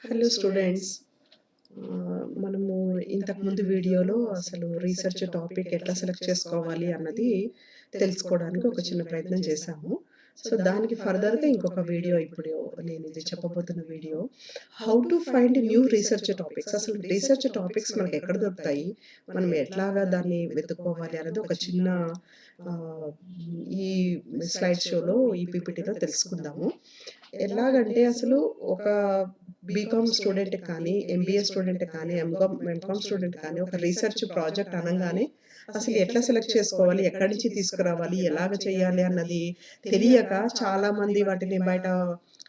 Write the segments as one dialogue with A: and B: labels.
A: Hello students. మనము ఇంతకుముందు వీడియోలో అసలు రీసెర్చ్ టాపిక్ ఎట్లా సెలెక్ట్ చేసుకోవాలి అన్నది తెలుసుకోవడానికి ఒక చిన్న ప్రయత్నం చేశాము. సో, దానికి ఫర్దర్‌గా ఇంకొక వీడియో ఇప్పుడు నేను ఇది చెప్పబోతున్న video how to find new research topics. అసలు రీసెర్చ్ టాపిక్స్ మనకు ఎక్కడ దొరుకుతాయి? మనం ఎట్లాగా దాన్ని వెతుక్కోవాలి అనేది ఒక చిన్న ఆహ్, ఈ స్లైడ్ షోలో ఈ పీపీటీలో తెలుసుకుందాము. ఎలాగంటే అసలు ఒక బీకామ్ స్టూడెంట్ కానీ, ఎంబీఏ స్టూడెంట్ కానీ, ఎంకామ్ స్టూడెంట్ కానీ ఒక రీసెర్చ్ ప్రాజెక్ట్ అనంగానే అసలు ఎట్లా సెలెక్ట్ చేసుకోవాలి? ఎక్కడి నుంచి తీసుకురావాలి? ఎలాగ చేయాలి? అన్నది తెలియక చాలామంది వాటిని బయట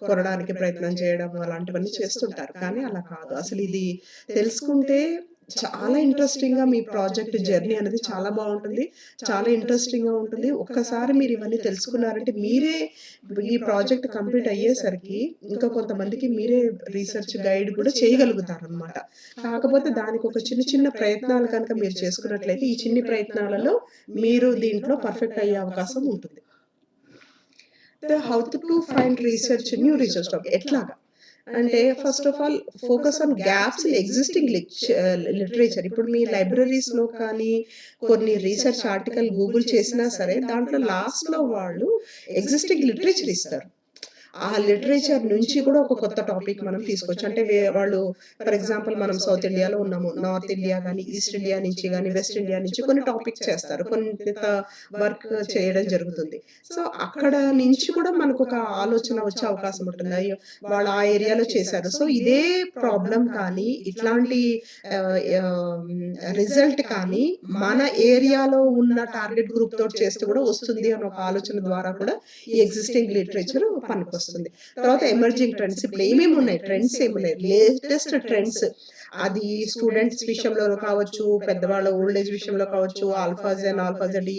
A: కొనడానికి ప్రయత్నం చేయడం అలాంటివన్నీ చేస్తుంటారు. కానీ అలా కాదు. అసలు ఇది తెలుసుకుంటే చాలా ఇంట్రెస్టింగ్‌గా మీ ప్రాజెక్ట్ జర్నీ అనేది చాలా బావుంటుంది. చాలా ఇంట్రెస్టింగ్‌గా ఉంటుంది. ఒక్కసారి మీరు ఇవన్నీ తెలుసుకున్నారంటే మీరే ఈ ప్రాజెక్ట్ కంప్లీట్ అయ్యేసరికి ఇంకా కొంతమందికి మీరే రీసెర్చ్ గైడ్ కూడా చేయగలుగుతారనమాట. కాకపోతే దానికి ఒక చిన్న చిన్న ప్రయత్నాలు కనుక మీరు చేసుకున్నట్లయితే ఈ చిన్ని ప్రయత్నాలలో మీరు దీంట్లో పర్ఫెక్ట్ అయ్యే అవకాశం ఉంటుంది. How to find research new research topic ఎట్లాగా? అంటే first of all focus on gaps in existing literature. ఇప్పుడు మీ లైబ్రరీస్‌లో కానీ కొన్ని రీసెర్చ్ ఆర్టికల్ గూగుల్ చేసినా సరే దాంట్లో లాస్ట్‌లో వాళ్ళు ఎగ్జిస్టింగ్ లిటరేచర్ ఇస్తారు. ఆ లిటరేచర్ నుంచి కూడా ఒక కొత్త టాపిక్ మనం తీసుకోవచ్చు. అంటే వాళ్ళు ఫర్ ఎగ్జాంపుల్ మనం సౌత్ ఇండియాలో ఉన్నాము. నార్త్ ఇండియా గాని, ఈస్ట్ ఇండియా నుంచి గాని, వెస్ట్ ఇండియా నుంచి కొన్ని టాపిక్స్ చేస్తారు. కొంత వర్క్ చేయడం జరుగుతుంది. సో, అక్కడ నుంచి కూడా మనకొక ఆలోచన వచ్చే అవకాశం ఉంటుంది. అయ్యో! వాళ్ళు ఆ ఏరియాలో చేశారు. సో, ఇదే ప్రాబ్లమ్ కానీ, ఇట్లాంటి ఆహ్, ఆహ్, రిజల్ట్ కానీ మన ఏరియాలో ఉన్న టార్గెట్ గ్రూప్ తోటి చేస్తే కూడా వస్తుంది అన్న ఒక ఆలోచన ద్వారా కూడా ఈ ఎగ్జిస్టింగ్ లిటరేచర్ పనికొస్తుంది. తర్వాత ఎమర్జింగ్ ట్రెండ్స్ ఇప్పుడు ఏమేమి ఉన్నాయి? ట్రెండ్స్ ఏమున్నాయి? లేటెస్ట్ ట్రెండ్స్ అది స్టూడెంట్స్ విషయంలో కావచ్చు, పెద్దవాళ్ళ ఓల్డ్ ఏజ్ విషయంలో కావచ్చు, ఆల్ఫా జెన్, ఆల్ఫా జెడ్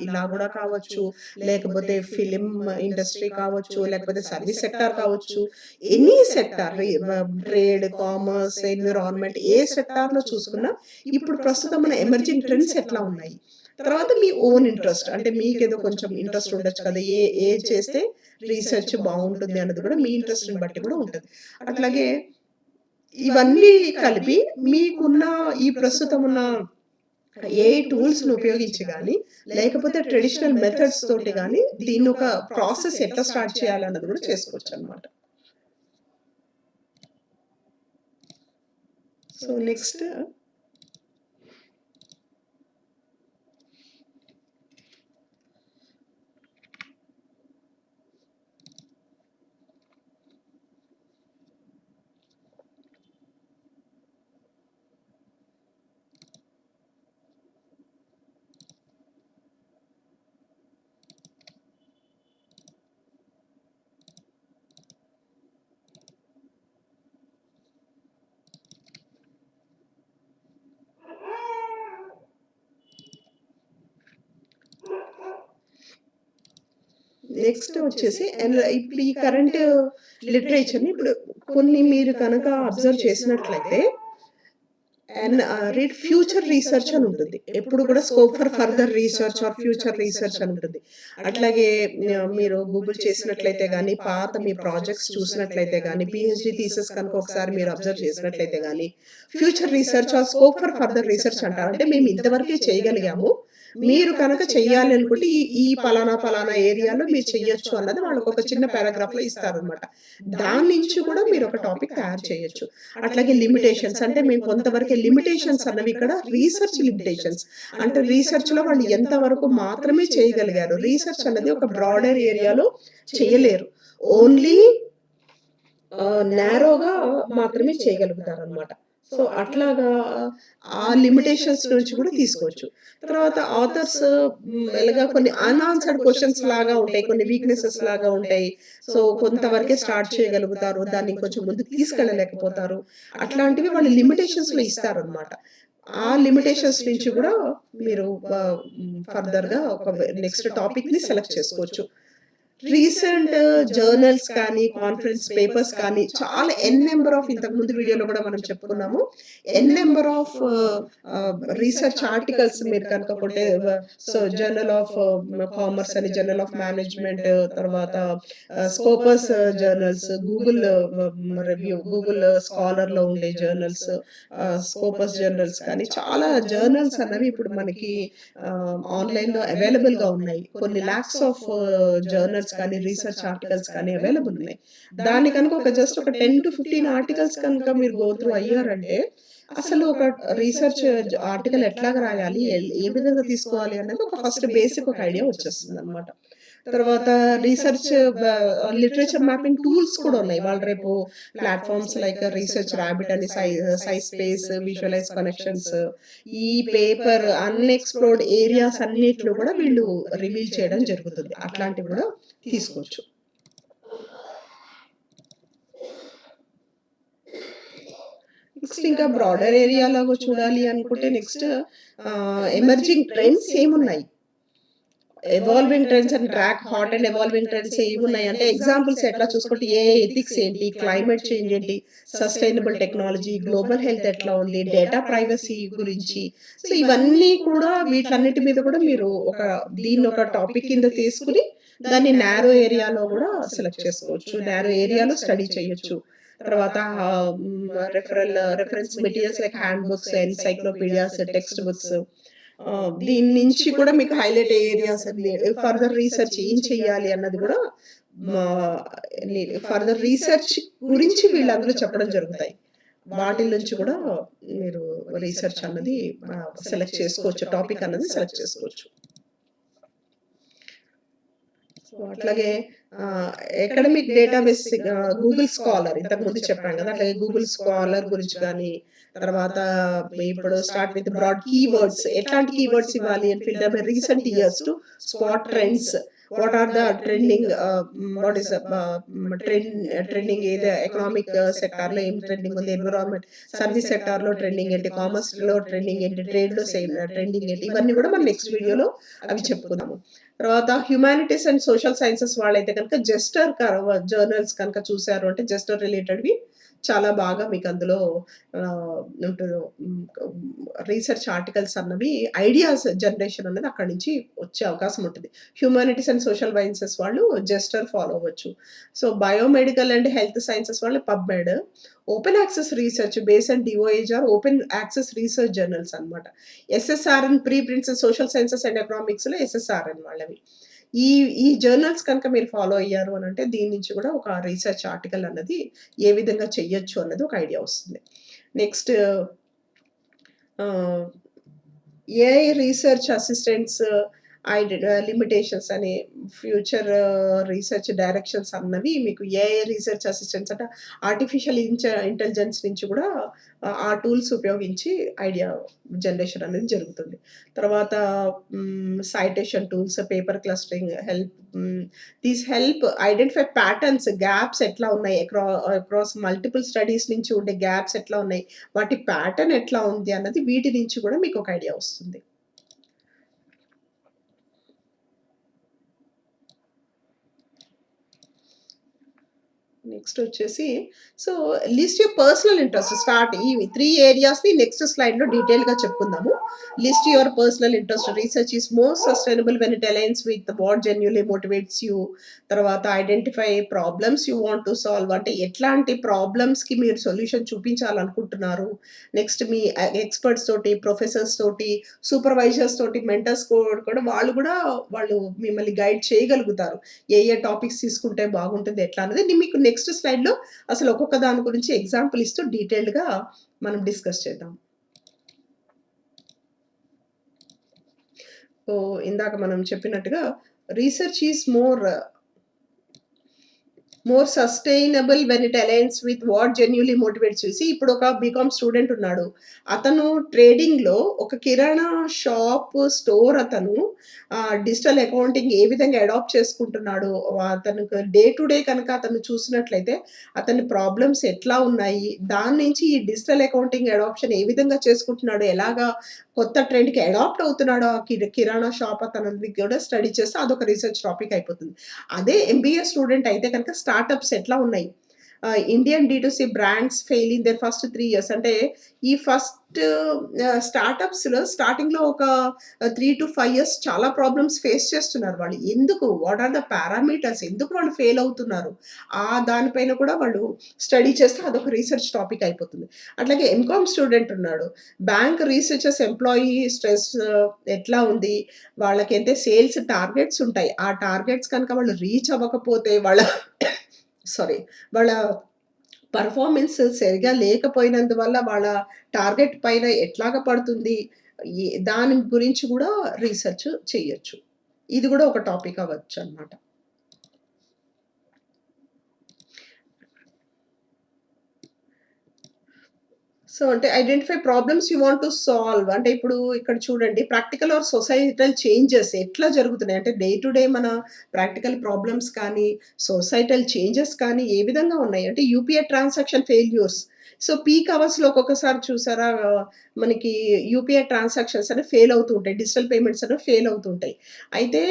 A: ఇలా కూడా కావచ్చు, లేకపోతే ఫిల్మ్ ఇండస్ట్రీ కావచ్చు, లేకపోతే సర్వీస్ సెక్టార్ కావచ్చు. Any sector trade, commerce, environment ఏ సెక్టార్‌లో చూసుకున్నా ఇప్పుడు ప్రస్తుతం మన ఎమర్జింగ్ ట్రెండ్స్ ఎట్లా ఉన్నాయి? తర్వాత మీ ఓన్ ఇంట్రెస్ట్ అంటే మీకేదో కొంచెం ఇంట్రెస్ట్ ఉండొచ్చు కదా! ఏది చేస్తే రీసెర్చ్ బావుంటుంది అన్నది కూడా మీ ఇంట్రెస్ట్‌ని బట్టి కూడా ఉంటది. అట్లాగే ఇవన్నీ కలిపి మీకున్న ఈ ప్రస్తుతం ఉన్న ఏఐ టూల్స్‌ని ఉపయోగించి గాని, లేకపోతే ట్రెడిషనల్ మెథడ్స్ తోటి గాని దీన్నొక ప్రాసెస్ ఎట్లా స్టార్ట్ చేయాలన్నది కూడా చేసుకోవచ్చనమాట. సో, నెక్స్ట్ వచ్చేసి ఇప్పుడు ఈ కరెంట్ లిటరేచర్‌ని ఇప్పుడు కొన్ని మీరు కనుక అబ్జర్వ్ చేసినట్లయితే రీడ్ ఫ్యూచర్ రీసెర్చ్ అని ఉంటుంది. ఎప్పుడు కూడా scope for further research or future research అని ఉంటుంది. అట్లాగే మీరు గూగుల్ చేసినట్లయితే గాని, పాత మీ ప్రాజెక్ట్స్ చూసినట్లయితే గాని, పీహెచ్‌డీ థీసిస్ కనుక ఒకసారి మీరు అబ్జర్వ్ చేసినట్లయితే గాని, future research or scope for further research అంటారు. అంటే మేము ఇంతవరకే చేయగలిగాము. మీరు కనుక చెయ్యాలి అనుకుంటే ఈ ఈ పలానా ఏరియాలో మీరు చెయ్యొచ్చు అన్నది వాళ్ళకొక చిన్న పారాగ్రాఫ్‌లో ఇస్తారనమాట. దాని నుంచి కూడా మీరు ఒక టాపిక్ తయారు చేయొచ్చు. అట్లాగే లిమిటేషన్స్ అంటే మేము కొంతవరకే లిమిటేషన్స్ అన్నవి ఇక్కడ రీసెర్చ్ లిమిటేషన్స్. అంటే రీసెర్చ్‌లో వాళ్ళు ఎంత వరకు మాత్రమే చేయగలిగారు. రీసెర్చ్ అన్నది ఒక బ్రాడర్ ఏరియాలో చేయలేరు. ఓన్లీ నారోగా మాత్రమే చేయగలుగుతారనమాట. సో, అట్లాగా ఆ లిమిటేషన్స్ నుంచి కూడా తీసుకోవచ్చు. తర్వాత ఆథర్స్ మెల్లగా కొన్ని అన్‌ఆన్సర్డ్ క్వెషన్స్ లాగా ఉంటాయి. కొన్ని వీక్‌నెసెస్ లాగా ఉంటాయి. సో, కొంతవరకే స్టార్ట్ చేయగలుగుతారు. దాన్ని ఇంకొంచెం ముందుకు తీసుకెళ్ళలేకపోతారు. అట్లాంటివి వాళ్ళు లిమిటేషన్స్‌లో ఇస్తారనమాట. ఆ లిమిటేషన్స్ నుంచి కూడా మీరు ఫర్దర్‌గా ఒక నెక్స్ట్ టాపిక్‌ని సెలెక్ట్ చేసుకోవచ్చు. రీసెంట్ జర్నల్స్ కానీ, కాన్ఫరెన్స్ పేపర్స్ కానీ చాలా నెంబర్ ఆఫ్ ఇంతకుముందు వీడియోలో కూడా మనం చెప్పుకున్నాము. నెంబర్ ఆఫ్ రీసెర్చ్ ఆర్టికల్స్ మీరు కనుక కొట్టే సో జర్నల్ ఆఫ్ కామర్స్ అని, జర్నల్ ఆఫ్ మేనేజ్మెంట్, తర్వాత Scopus journals, Google review, Google స్కాలర్‌లో ఉండే జర్నల్స్, స్కోపస్ జర్నల్స్ కానీ చాలా జర్నల్స్ అన్నవి ఇప్పుడు మనకి ఆన్‌లైన్‌లో అవైలబుల్‌గా ఉన్నాయి. కొన్ని లాక్స్ ఆఫ్ జర్నల్స్ కానీ, రీసెర్చ్ ఆర్టికల్స్ కానీ అవైలబుల్ ఉన్నాయి. దాన్ని కనుక ఒక 10-15 ఆర్టికల్స్ కనుక మీరు గో త్రూ అయ్యారంటే, అసలు ఒక రీసెర్చ్ ఆర్టికల్ ఎట్లాగా రాయాలి? ఏ విధంగా తీసుకోవాలి అనేది ఒక ఫస్ట్ బేసిక్ ఒక ఐడియా వచ్చేస్తుందనమాట. తర్వాత రీసెర్చ్ లిటరేచర్ మ్యాపింగ్ టూల్స్ కూడా ఉన్నాయి. ఇవాళ రేపు ప్లాట్‌ఫార్మ్స్ లైక్ రీసెర్చ్ రాబిట్ అని, స్పేస్, విజువలైజ్ కనెక్షన్స్, ఈ పేపర్ అన్‌ఎక్స్‌ప్లోర్డ్ ఏరియాస్ అన్నిట్లో కూడా వీళ్ళు రివీల్ చేయడం జరుగుతుంది. అట్లాంటివి కూడా తీసుకోవచ్చు. నెక్స్ట్ ఇంకా బ్రాడర్ ఏరియాలో చూడాలి అనుకుంటే నెక్స్ట్ ఎమర్జింగ్ ట్రెండ్స్ ఏమున్నాయి? Evolving trends and track hot and evolving trends ఏమున్నాయి అంటే ఎగ్జాంపుల్స్ ఎట్లా చూసుకుంటే ఏఐ ఎథిక్స్ ఏంటి, క్లైమేట్ చేంజ్ ఏంటి, సస్టైనబుల్ టెక్నాలజీ, గ్లోబల్ హెల్త్ ఎట్లా ఉంది, డేటా ప్రైవసీ గురించి. సో ఇవన్నీ కూడా వీటన్నిటి మీద కూడా మీరు దీన్ని ఒక టాపిక్ కింద తీసుకుని దాన్ని నారో ఏరియాలో కూడా సెలెక్ట్ చేసుకోవచ్చు. నారో ఏరియాలో స్టడీ చేయొచ్చు. తర్వాత reference materials like handbooks, encyclopedias, textbooks, దీని నుంచి కూడా మీకు హైలైట్ ఏరియాస్ అన్ని ఫర్దర్ రీసెర్చ్ ఏం చెయ్యాలి అన్నది కూడా ఫర్దర్ రీసెర్చ్ గురించి వీళ్ళు అందులో చెప్పడం జరుగుతాయి. వాటి నుంచి కూడా మీరు రీసెర్చ్ అన్నది సెలెక్ట్ చేసుకోవచ్చు. టాపిక్ అన్నది సెలెక్ట్ చేసుకోవచ్చు. అట్లాగే అకాడమిక్ డేటాబేస్ గూగుల్ స్కాలర్ ఇంతకుముందు చెప్పాను కదా! అట్లాగే గూగుల్ స్కాలర్ గురించి గానీ, తర్వాత ఇప్పుడు స్టార్ట్ విత్ బ్రాడ్ కీవర్డ్స్ ఎట్లాంటి కీవర్డ్స్ ఇవ్వాలి అని fill the recent years to spot trends. What are the trending what is trending ఏది ఎకనామిక్ సెక్టార్‌లో ఏం ట్రెండింగ్ ఉంది, ఎన్విరాన్మెంట్ సర్వీస్ సెక్టార్‌లో ట్రెండింగ్ ఏంటి, కామర్స్‌లో ట్రెండింగ్ ఏంటి, ట్రేడ్‌లో ట్రెండింగ్ ఏంటి, ఇవన్నీ కూడా మనం నెక్స్ట్ వీడియోలో అవి చెప్పుకుందాము. తర్వాత హ్యుమానిటీస్ అండ్ సోషల్ సైన్సెస్ వాళ్ళైతే కనుక జెస్టర్ జర్నల్స్ కనుక చూసారు అంటే జెస్టర్ రిలేటెడ్‌వి చాలా బాగా మీకు అందులో ఉంటుంది. రీసెర్చ్ ఆర్టికల్స్ అన్నవి ఐడియాస్ జనరేషన్ అనేది అక్కడి నుంచి వచ్చే అవకాశం ఉంటుంది. హ్యుమానిటీస్ అండ్ సోషల్ సైన్సెస్ వాళ్ళు జెస్టర్ ఫాలో అవ్వచ్చు. So biomedical and health sciences వాళ్ళు PubMed, open access research base and DOAJ or open access research journals అన్నమాట. SSRN preprints social sciences and ఎకనామిక్స్‌లో ఎస్ఎస్ఆర్ఎన్ వాళ్ళవి. ఈ ఈ జర్నల్స్ కనుక మీరు ఫాలో అయ్యారు అనంటే దీని నుంచి కూడా ఒక రీసెర్చ్ ఆర్టికల్ అన్నది ఏ విధంగా చెయ్యొచ్చు అన్నది ఒక ఐడియా వస్తుంది. Next AI research assistants limitations అని ఫ్యూచర్ రీసెర్చ్ డైరెక్షన్స్ అన్నవి మీకు ఏఐ రీసెర్చ్ అసిస్టెంట్స్ అంటే ఆర్టిఫిషియల్ ఇంటెలిజెన్స్ నుంచి కూడా ఆ టూల్స్ ఉపయోగించి ఐడియా జనరేషన్ అనేది జరుగుతుంది. తర్వాత citation tools, paper clustering these help identify patterns, gaps ఎట్లా ఉన్నాయి, అక్రాస్ మల్టిపుల్ స్టడీస్ నుంచి ఉండే గ్యాప్స్ ఎట్లా ఉన్నాయి, వాటి ప్యాటర్న్ ఎట్లా ఉంది అన్నది వీటి నుంచి కూడా మీకు ఒక ఐడియా వస్తుంది. నెక్స్ట్ వచ్చేసి so list your personal interest start ఈ 3 ఏరియాస్‌ని నెక్స్ట్ స్లైడ్‌లో డీటెయిల్‌గా చెప్పుకుందాము. List your personal interest. Research is most sustainable when it aligns with what genuinely motivates you. తర్వాత identify problems you want to solve అంటే ఎట్లాంటి ప్రాబ్లమ్స్‌కి మీరు సొల్యూషన్ చూపించాలనుకుంటున్నారు. నెక్స్ట్ మీ ఎక్స్‌పర్ట్స్ తోటి, ప్రొఫెసర్స్ తోటి, సూపర్వైజర్స్ తోటి, మెంటర్స్ కూడా వాళ్ళు మిమ్మల్ని గైడ్ చేయగలుగుతారు. ఏ టాపిక్స్ తీసుకుంటే బాగుంటుంది ఎట్లా అనేది మీకు నెక్స్ట్ స్లైడ్‌లో అసలు ఒక్కొక్క దాని గురించి ఎగ్జాంపుల్ ఇస్తూ డీటెయిల్డ్‌గా మనం డిస్కస్ చేద్దాం. సో ఇందాక మనం చెప్పినట్టుగా research is more more sustainable when it aligns with what genuinely motivates you. See ఇప్పుడు ఒక బీకామ్ స్టూడెంట్ ఉన్నాడు. అతను ట్రేడింగ్‌లో ఒక కిరాణా షాప్ స్టోర్ అతను డిజిటల్ అకౌంటింగ్ ఏ విధంగా అడాప్ట్ చేసుకుంటున్నాడో, అతనికి డే టు డే కనుక అతను చూసినట్లయితే అతని ప్రాబ్లమ్స్ ఎట్లా ఉన్నాయి, దాని నుంచి ఈ డిజిటల్ అకౌంటింగ్ అడాప్షన్ ఏ విధంగా చేసుకుంటున్నాడో, ఎలాగా కొత్త ట్రెండ్‌కి అడాప్ట్ అవుతున్నాడో ఆ కిరాణా షాప్ అతనిది కూడా స్టడీ చేస్తే అదొక రీసెర్చ్ టాపిక్ అయిపోతుంది. అదే ఎంబీఏ స్టూడెంట్ అయితే కనుక స్టార్టప్స్ ఎట్లా ఉన్నాయి? Indian D two C brands fail in their first 3 years అంటే ఈ ఫస్ట్ స్టార్టప్స్‌లో స్టార్టింగ్‌లో ఒక 3-5 ఇయర్స్ చాలా ప్రాబ్లమ్స్ ఫేస్ చేస్తున్నారు వాళ్ళు. ఎందుకు? What are the parameters? ఎందుకు వాళ్ళు ఫెయిల్ అవుతున్నారు? దానిపైన కూడా వాళ్ళు స్టడీ చేస్తే అదొక రీసెర్చ్ టాపిక్ అయిపోతుంది. అట్లాగే ఎంకామ్ స్టూడెంట్ ఉన్నాడు. బ్యాంక్ రీసెర్చర్స్ ఎంప్లాయీ స్ట్రెస్ ఎట్లా ఉంది? వాళ్ళకైతే సేల్స్ టార్గెట్స్ ఉంటాయి. ఆ టార్గెట్స్ కనుక వాళ్ళు రీచ్ అవ్వకపోతే వాళ్ళ సారీ. వాళ్ళ పర్ఫార్మెన్స్ సరిగ్గా లేకపోయినందువల్ల వాళ్ళ టార్గెట్ పైన ఎట్లాగా పడుతుంది? దాని గురించి గూడా రీసెర్చ్ చెయ్యొచ్చు. ఇది గూడా ఒక టాపిక్ అవ్వచ్చనమాట. సో, అంటే identify problems you want to solve. అంటే ఇప్పుడు ఇక్కడ చూడండి ప్రాక్టికల్ ఆర్ సొసైటల్ చేంజెస్ ఎట్లా జరుగుతున్నాయి? అంటే డే టు డే మన ప్రాక్టికల్ ప్రాబ్లమ్స్ కానీ, సొసైటల్ చేంజెస్ కానీ ఏ విధంగా ఉన్నాయి? అంటే UPI transaction failures. So, peak అవర్స్‌లో ఒక్కొక్కసారి చూసారా మనకి యూపీఐ ట్రాన్సాక్షన్స్ అనేవి ఫెయిల్ అవుతూ ఉంటాయి. డిజిటల్ పేమెంట్స్ అనేవి ఫెయిల్ అవుతూ ఉంటాయి. అయితే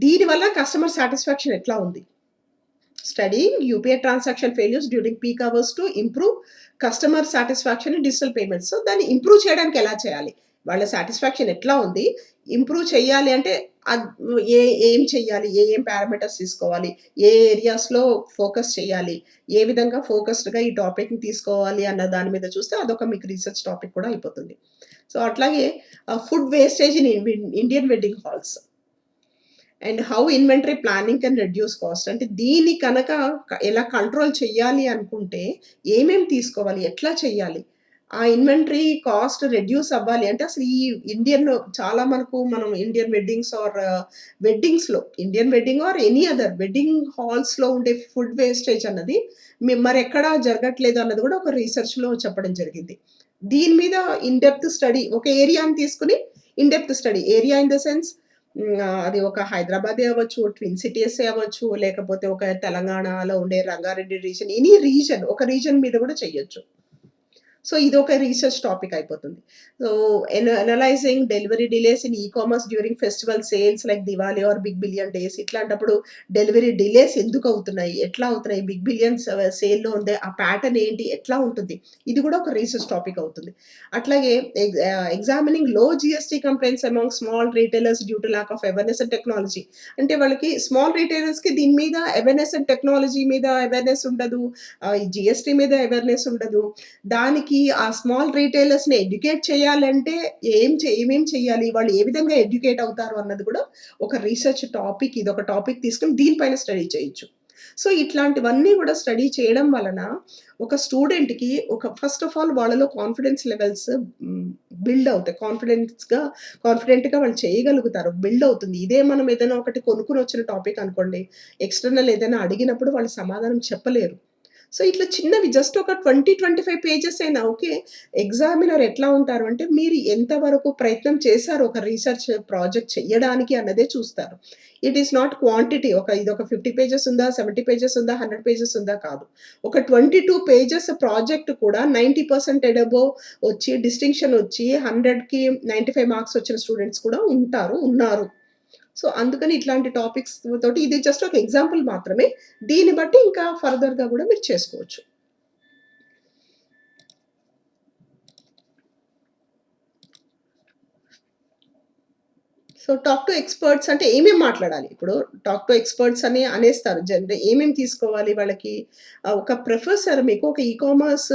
A: దీనివల్ల కస్టమర్ సాటిస్ఫాక్షన్ ఎట్లా ఉంది? Studying UPI transaction failures during peak hours to improve customer satisfaction in digital payments. So, దాన్ని ఇంప్రూవ్ చేయడానికి ఎలా చేయాలి? వాళ్ళ సాటిస్ఫాక్షన్ ఎట్లా ఉంది? ఇంప్రూవ్ చేయాలి అంటే అద్ ఏం చేయాలి? ఏం పారామీటర్స్ తీసుకోవాలి? ఏ ఏరియాస్‌లో ఫోకస్ చేయాలి? ఏ విధంగా ఫోకస్డ్‌గా ఈ టాపిక్‌ని తీసుకోవాలి అన్న దాని మీద చూస్తే అదొక మీకు రీసెర్చ్ టాపిక్ కూడా అయిపోతుంది. సో, అట్లాగే food wastage in Indian wedding halls. And how inventory planning can reduce cost. అంటే దీన్ని కనక ఎలా కంట్రోల్ చెయ్యాలి అనుకుంటే ఏమేమి తీసుకోవాలి? ఎట్లా చెయ్యాలి? ఆ ఇన్వెంటరీ కాస్ట్ రెడ్యూస్ అవ్వాలి అంటే అసలు ఈ చాలా మనకు మనం ఇండియన్ వెడ్డింగ్స్ ఆర్ వెడ్డింగ్స్‌లో Indian wedding or any other wedding హాల్స్‌లో ఉండే ఫుడ్ వేస్టేజ్ అన్నది మరెక్కడా జరగట్లేదు అన్నది కూడా ఒక రీసెర్చ్‌లో చెప్పడం జరిగింది. దీని మీద ఇన్ డెప్త్ స్టడీ ఒక ఏరియాని తీసుకొని in depth study. Area in the sense అది ఒక హైదరాబాదే అవ్వచ్చు, ట్విన్ సిటీసే అవ్వచ్చు, లేకపోతే ఒక తెలంగాణలో ఉండే రంగారెడ్డి రీజన్, ఎనీ రీజన్ ఒక రీజన్ మీద కూడా చెయ్యొచ్చు. సో, ఇదొక రీసెర్చ్ టాపిక్ అయిపోతుంది. So, analysing delivery delays in ecommerce during festival sales like Diwali or Big Billion Days. ఇట్లాంటప్పుడు డెలివరీ డిలేస్ ఎందుకు అవుతున్నాయి? ఎట్లా అవుతున్నాయి? బిగ్ బిలియన్స్ సేల్‌లో ఉండే ఆ ప్యాటర్న్ ఏంటి? ఎట్లా ఉంటుంది? ఇది కూడా ఒక రీసెర్చ్ టాపిక్ అవుతుంది. అట్లాగే ఎగ్జామినింగ్ లో GST complaints among small retailers due to lack of awareness and technology. అంటే వాళ్ళకి స్మాల్ రిటైలర్స్‌కి దీని మీద అవేర్‌నెస్ అండ్ టెక్నాలజీ మీద అవేర్‌నెస్ ఉండదు. ఈ జీఎస్టీ మీద అవేర్‌నెస్ ఉండదు. దానికి ఆ స్మాల్ రిటైలర్స్‌ని ఎడ్యుకేట్ చేయాలంటే ఏమేం చేయాలి? వాళ్ళు ఏ విధంగా ఎడ్యుకేట్ అవుతారు అన్నది కూడా ఒక రీసెర్చ్ టాపిక్. ఇదొక టాపిక్ తీసుకొని దీనిపైన స్టడీ చేయొచ్చు. సో, ఇట్లాంటివన్నీ కూడా స్టడీ చేయడం వలన ఒక స్టూడెంట్‌కి ఫస్ట్ ఆఫ్ ఆల్ వాళ్ళలో కాన్ఫిడెన్స్ లెవెల్స్ బిల్డ్ అవుతాయి. కాన్ఫిడెంట్‌గా వాళ్ళు చేయగలుగుతారు. బిల్డ్ అవుతుంది. ఇదే మనం ఏదైనా ఒకటి కొనుక్కొనొచ్చిన టాపిక్ అనుకోండి. ఎక్స్‌టర్నల్ ఏదైనా అడిగినప్పుడు వాళ్ళు సమాధానం చెప్పలేరు. సో, ఇట్లా చిన్నవి జస్ట్ ఒక 25 పేజెస్ అయినా ఓకే. ఎగ్జామినర్ ఎట్లా ఉంటారు అంటే, మీరు ఎంత వరకు ప్రయత్నం చేశారు ఒక రీసెర్చ్ ప్రాజెక్ట్ చెయ్యడానికి అన్నదే చూస్తారు. It is not quantity. ఇదొక 50 పేజెస్ ఉందా? 70 పేజెస్ ఉందా? 100 పేజెస్ ఉందా? కాదు. ఒక 22 పేజెస్ ప్రాజెక్ట్ కూడా 90% అబోవ్ వచ్చి డిస్టింక్షన్ వచ్చి 100కి 95 మార్క్స్ వచ్చిన స్టూడెంట్స్ కూడా ఉన్నారు. సో, అందుకని ఇట్లాంటి టాపిక్స్ తోటి ఇది జస్ట్ ఒక ఎగ్జాంపుల్ మాత్రమే. దీన్ని బట్టి ఇంకా ఫర్దర్‌గా గూడా మీరు చేసుకోవచ్చు. సో, టాక్ టు ఎక్స్‌పర్ట్స్ అంటే ఏమేం మాట్లాడాలి? ఇప్పుడు టాక్ టు ఎక్స్‌పర్ట్స్ అని అనేస్తారు. ఏమేమి తీసుకోవాలి వాళ్ళకి? ఒక ప్రొఫెసర్ మీకు ఒక ఈకామర్స్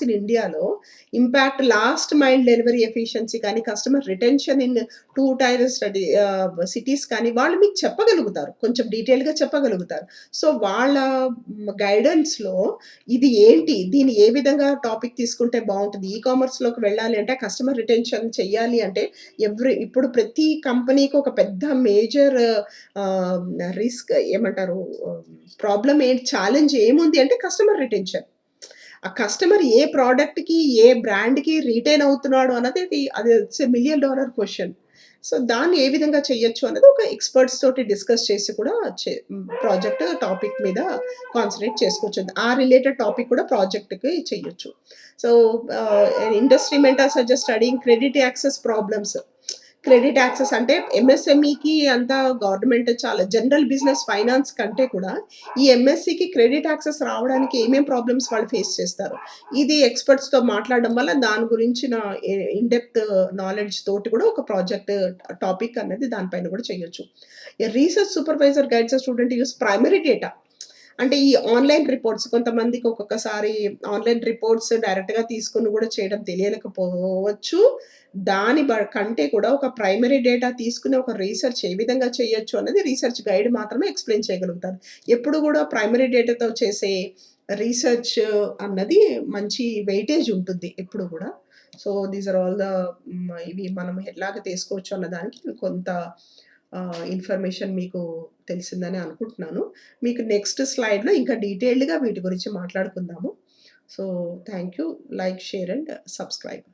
A: ఇన్ ఇండియాలో impact last mile delivery efficiency కానీ, customer retention in 2 tier cities కానీ వాళ్ళు మీకు చెప్పగలుగుతారు. కొంచెం డీటెయిల్‌గా చెప్పగలుగుతారు. సో, వాళ్ళ గైడెన్స్‌లో ఇది ఏంటి? దీన్ని ఏ విధంగా టాపిక్ తీసుకుంటే బావుంటది? ఈకామర్స్‌లోకి వెళ్ళాలి అంటే కస్టమర్ రిటెన్షన్ చెయ్యాలి అంటే ఇప్పుడు ప్రతి కంపెనీకి ఒక పెద్ద మేజర్ ఆహ్, రిస్క్ ఏమంటారు ప్రాబ్లమ్ ఏంటి ఛాలెంజ్ ఏముంది అంటే కస్టమర్ రిటెన్షన్. ఆ కస్టమర్ ఏ ప్రొడక్ట్‌కి, ఏ బ్రాండ్‌కి రిటైన్ అవుతున్నాడు అన్నది అది it's a million dollar question. So, దాన్ని ఏ విధంగా చేయొచ్చు అన్నది ఒక ఎక్స్‌పర్ట్స్ తోటి డిస్కస్ చేసి కూడా ప్రాజెక్ట్ టాపిక్ మీద కాన్సంట్రేట్ చేసుకోవచ్చు. ఆ రిలేటెడ్ టాపిక్ కూడా ప్రాజెక్ట్‌కి చెయ్యొచ్చు. So, industry mentors are just studying credit access problems. Credit access అంటే ఎంఎస్ఎంఈకి అంతా గవర్నమెంట్ చాలా జనరల్ బిజినెస్ ఫైనాన్స్ కంటే కూడా ఈ ఎంఎస్‌సికి క్రెడిట్ యాక్సెస్ రావడానికి ఏమేం ప్రాబ్లమ్స్ వాళ్ళు ఫేస్ చేస్తారు. ఇది ఎక్స్‌పర్ట్స్‌తో మాట్లాడడం వల్ల దాని గురించిన ఇన్ డెప్త్ నాలెడ్జ్ తోటి కూడా ఒక ప్రాజెక్ట్ టాపిక్ అనేది దాని పైన కూడా చేయొచ్చు. ఎ research supervisor guides a student use primary data. అంటే ఈ ఆన్‌లైన్ రిపోర్ట్స్ కొంతమందికి ఒక్కొక్కసారి ఆన్‌లైన్ రిపోర్ట్స్ డైరెక్ట్‌గా తీసుకొని గూడా చేయడం తెలియలేకపోవచ్చు. దాని కంటే కూడా ఒక ప్రైమరీ డేటా తీసుకొని ఒక రీసెర్చ్ ఏ విధంగా చేయొచ్చు అన్నది రీసెర్చ్ గైడ్ మాత్రమే ఎక్స్‌ప్లెయిన్ చేయగలుగుతారు. ఎప్పుడు గూడా ప్రైమరీ డేటాతో చేసే రీసెర్చ్ అన్నది మంచి వెయిటేజ్ ఉంటుంది ఎప్పుడు గూడా. So, these are all the ఇవి మనం ఎట్లాగా తీసుకోవచ్చు అన్న దానికి కొంత ఇన్ఫర్మేషన్ మీకు తెలిసిందని అనుకుంటున్నాను. మీకు నెక్స్ట్ స్లైడ్‌లో ఇంకా డీటెయిల్డ్‌గా వీటి గురించి మాట్లాడుకుందాము. So, thank you. Like, share and subscribe.